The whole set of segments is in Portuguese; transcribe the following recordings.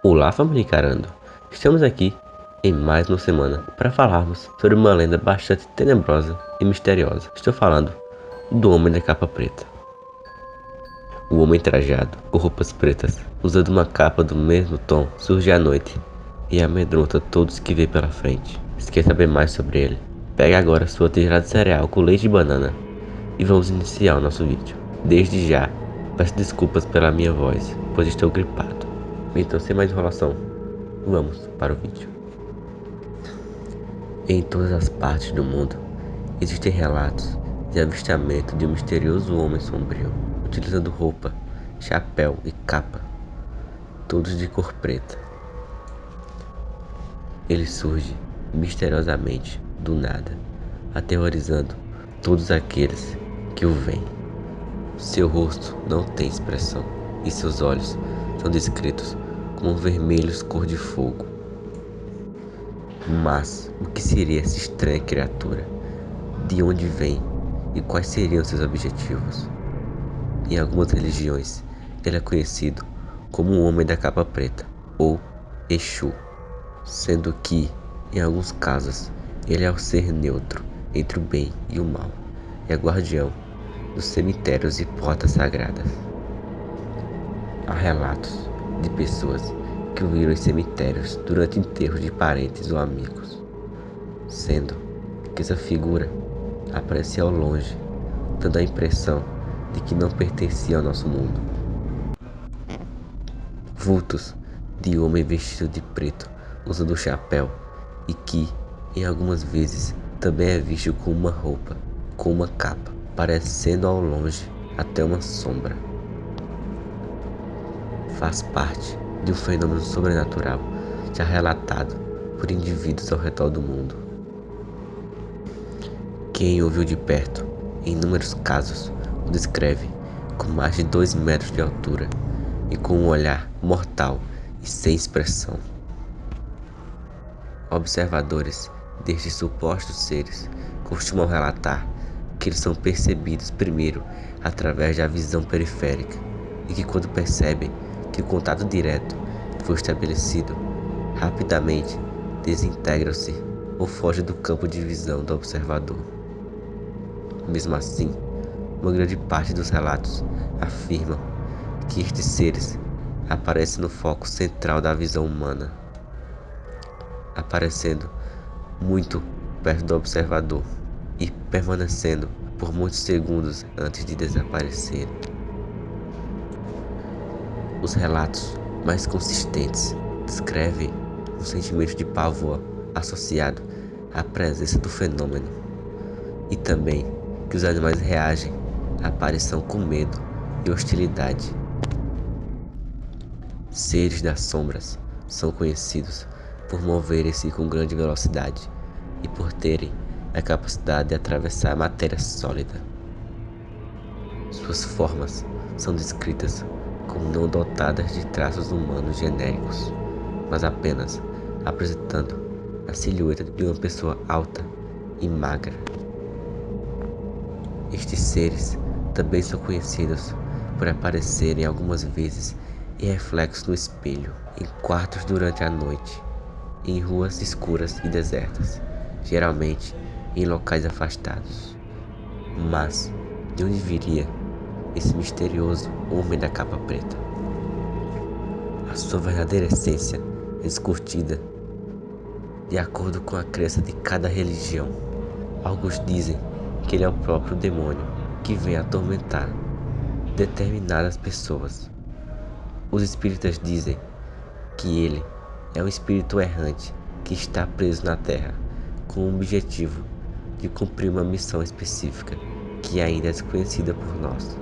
Olá, família Encarando! Estamos aqui em mais uma semana para falarmos sobre uma lenda bastante tenebrosa e misteriosa. Estou falando do Homem da Capa Preta. O homem trajado, com roupas pretas, usando uma capa do mesmo tom, surge à noite e amedronta todos que vê pela frente. Se quer saber mais sobre ele, pegue agora sua tigela de cereal com leite de banana e vamos iniciar o nosso vídeo. Desde já, peço desculpas pela minha voz, pois estou gripado. Então, sem mais enrolação, vamos para o vídeo. Em todas as partes do mundo, existem relatos de avistamento de um misterioso homem sombrio, utilizando roupa, chapéu e capa, todos de cor preta. Ele surge misteriosamente do nada, aterrorizando todos aqueles que o veem. Seu rosto não tem expressão e seus olhos são descritos como vermelhos cor de fogo. Mas o que seria essa estranha criatura? De onde vem e quais seriam seus objetivos? Em algumas religiões, ele é conhecido como o Homem da Capa Preta ou Exu, sendo que, em alguns casos, ele é o ser neutro entre o bem e o mal, é guardião dos cemitérios e portas sagradas. Há relatos de pessoas que o viram em cemitérios durante enterros de parentes ou amigos, sendo que essa figura aparecia ao longe, dando a impressão de que não pertencia ao nosso mundo. Vultos de homem vestido de preto, usando chapéu, e que, em algumas vezes, também é visto com uma roupa, com uma capa, parecendo ao longe até uma sombra. Faz parte de um fenômeno sobrenatural já relatado por indivíduos ao redor do mundo. Quem o viu de perto, em inúmeros casos, o descreve com mais de 2 metros de altura e com um olhar mortal e sem expressão. Observadores destes supostos seres costumam relatar que eles são percebidos primeiro através da visão periférica e que, quando percebem que o contato direto foi estabelecido, rapidamente desintegram-se ou fogem do campo de visão do observador. Mesmo assim, uma grande parte dos relatos afirmam que estes seres aparecem no foco central da visão humana, aparecendo muito perto do observador e permanecendo por muitos segundos antes de desaparecer. Os relatos mais consistentes descrevem um sentimento de pavor associado à presença do fenômeno e também que os animais reagem à aparição com medo e hostilidade. Seres das sombras são conhecidos por moverem-se com grande velocidade e por terem a capacidade de atravessar a matéria sólida. Suas formas são descritas como não dotadas de traços humanos genéricos, mas apenas apresentando a silhueta de uma pessoa alta e magra. Estes seres também são conhecidos por aparecerem algumas vezes em reflexos no espelho, em quartos durante a noite, em ruas escuras e desertas, geralmente em locais afastados. Mas de onde viria esse misterioso Homem da Capa Preta? A sua verdadeira essência é discutida de acordo com a crença de cada religião. Alguns dizem que ele é o próprio demônio que vem atormentar determinadas pessoas. Os espíritas dizem que ele é um espírito errante que está preso na Terra com o objetivo de cumprir uma missão específica que ainda é desconhecida por nós.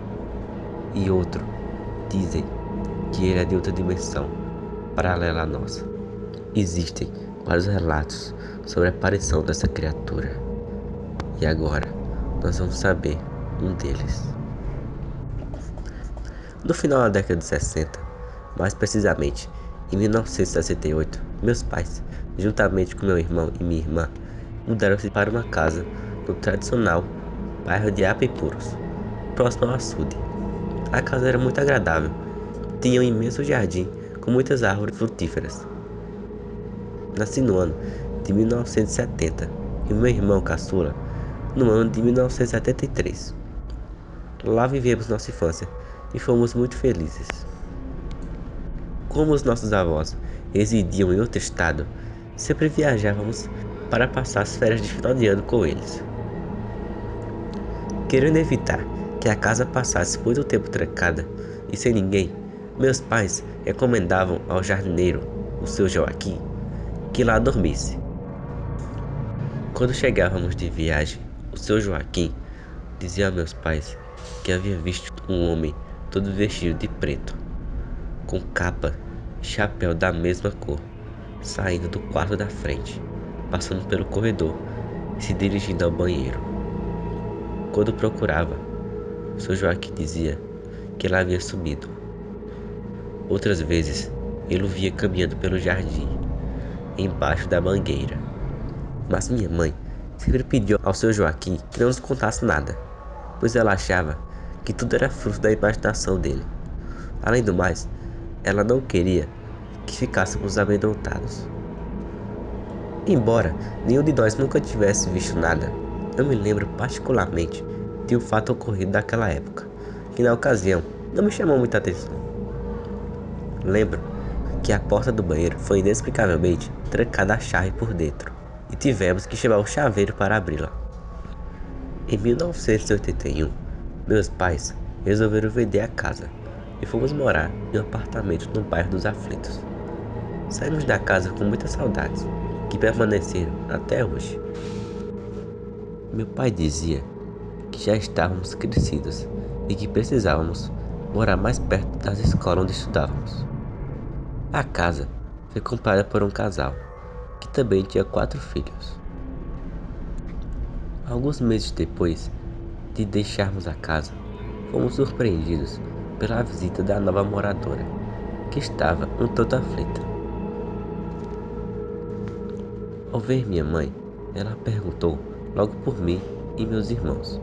E outro dizem que ele é de outra dimensão paralela à nossa. Existem vários relatos sobre a aparição dessa criatura. E agora nós vamos saber um deles. No final da década de 60, mais precisamente em 1968, meus pais, juntamente com meu irmão e minha irmã, mudaram-se para uma casa no tradicional bairro de Apipuros, próximo ao açude. A casa era muito agradável, tinha um imenso jardim com muitas árvores frutíferas. Nasci no ano de 1970 e meu irmão caçula no ano de 1973. Lá vivemos nossa infância e fomos muito felizes. Como os nossos avós residiam em outro estado, sempre viajávamos para passar as férias de final de ano com eles. Querendo evitar que a casa passasse muito tempo trancada e sem ninguém, meus pais recomendavam ao jardineiro, o seu Joaquim, que lá dormisse. Quando chegávamos de viagem, o seu Joaquim dizia a meus pais que havia visto um homem todo vestido de preto, com capa e chapéu da mesma cor, saindo do quarto da frente, passando pelo corredor e se dirigindo ao banheiro. Quando procurava, o seu Joaquim dizia que ela havia sumido. Outras vezes, ele o via caminhando pelo jardim, embaixo da mangueira. Mas minha mãe sempre pediu ao seu Joaquim que não nos contasse nada, pois ela achava que tudo era fruto da imaginação dele. Além do mais, ela não queria que ficássemos amedrontados. Embora nenhum de nós nunca tivesse visto nada, eu me lembro particularmente de um fato ocorrido naquela época, que na ocasião não me chamou muita atenção. Lembro que a porta do banheiro foi inexplicavelmente trancada a chave por dentro e tivemos que chamar o chaveiro para abri-la. Em 1981, meus pais resolveram vender a casa e fomos morar em um apartamento no bairro dos Aflitos. Saímos da casa com muitas saudades, que permaneceram até hoje. Meu pai dizia que já estávamos crescidos e que precisávamos morar mais perto das escolas onde estudávamos. A casa foi comprada por um casal que também tinha 4 filhos. Alguns meses depois de deixarmos a casa, fomos surpreendidos pela visita da nova moradora, que estava um tanto aflita. Ao ver minha mãe, ela perguntou logo por mim e meus irmãos.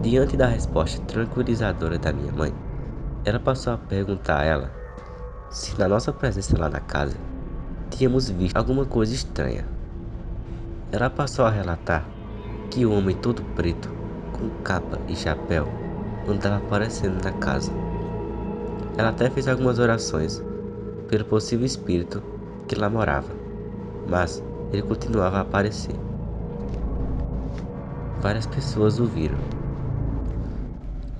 Diante da resposta tranquilizadora da minha mãe, ela passou a perguntar a ela se na nossa presença lá na casa tínhamos visto alguma coisa estranha. Ela passou a relatar que o homem todo preto, com capa e chapéu, andava aparecendo na casa. Ela até fez algumas orações pelo possível espírito que lá morava, mas ele continuava a aparecer. Várias pessoas o viram,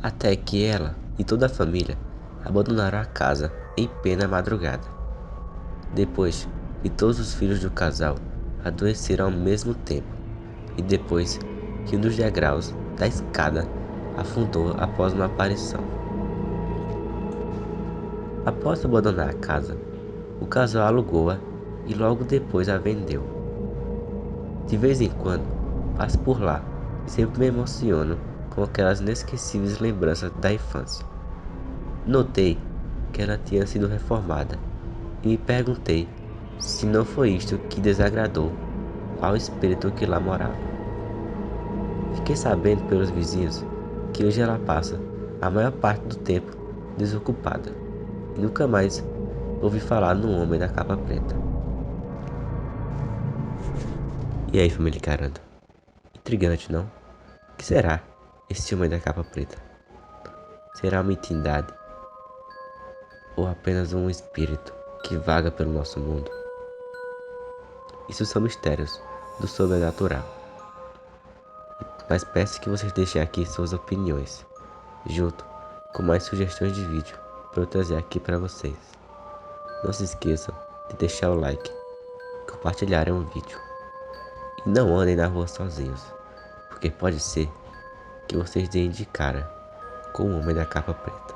até que ela e toda a família abandonaram a casa em plena madrugada. Depois que todos os filhos do casal adoeceram ao mesmo tempo, e depois que um dos degraus da escada afundou após uma aparição. Após abandonar a casa, o casal alugou-a e logo depois a vendeu. De vez em quando passo por lá e sempre me emociono com aquelas inesquecíveis lembranças da infância. Notei que ela tinha sido reformada e me perguntei se não foi isto que desagradou ao espírito que lá morava. Fiquei sabendo pelos vizinhos que hoje ela passa a maior parte do tempo desocupada e nunca mais ouvi falar no homem da capa preta. E aí, família Caranda? Intrigante, não? O que será esse homem da capa preta? Será uma entidade ou apenas um espírito que vaga pelo nosso mundo? Isso são mistérios do sobrenatural. Mas peço que vocês deixem aqui suas opiniões, junto com mais sugestões de vídeo para eu trazer aqui para vocês. Não se esqueçam de deixar o like, compartilharem o vídeo e não andem na rua sozinhos, porque pode ser que vocês deem de cara com o homem da capa preta.